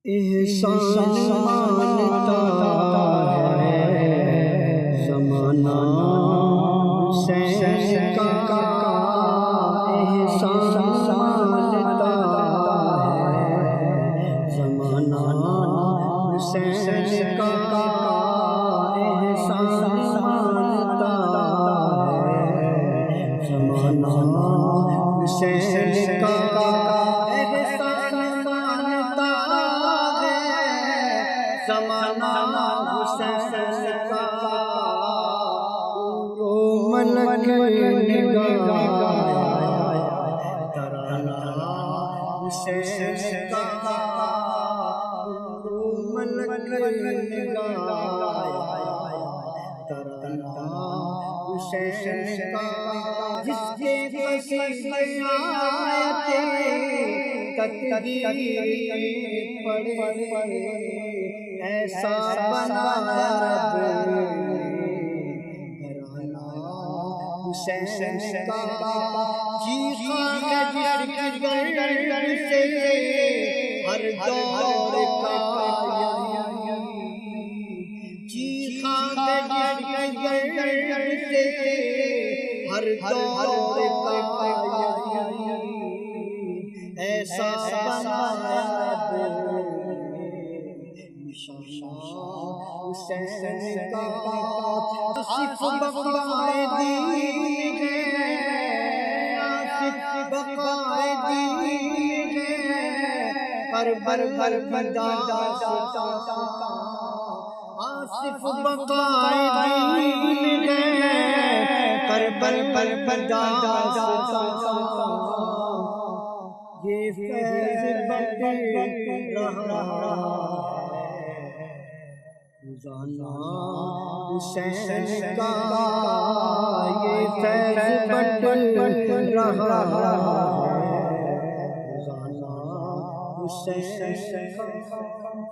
احسان مانتا ہے زمانہ حسین کا، احسان مانتا ہے زمانہ حسین کا، احسان مانتا ہے زمانہ حسین کا، زمانہ حسین کا، ملک نگاہ ترانہ حسین کا، ملک نگاہ ترانہ حسین کا، جس کے قصیدے تطہیر پڑھے ایسا بنایا رب گھرانہ حسین کا، چیخا جگر سے ہر دور کا، چیخا جگر سے ہر دور کا، ایسا بنایا حسین کا، آصف بقائے دین ہے، آصف بقائے دین ہے، کربلا داستان، آصف بقائے دین ہے، کربلا داستان، یہ فیض بٹ رہا روزانہ حسین کا، یہ فیض بٹ رہا روزانہ حسین کا۔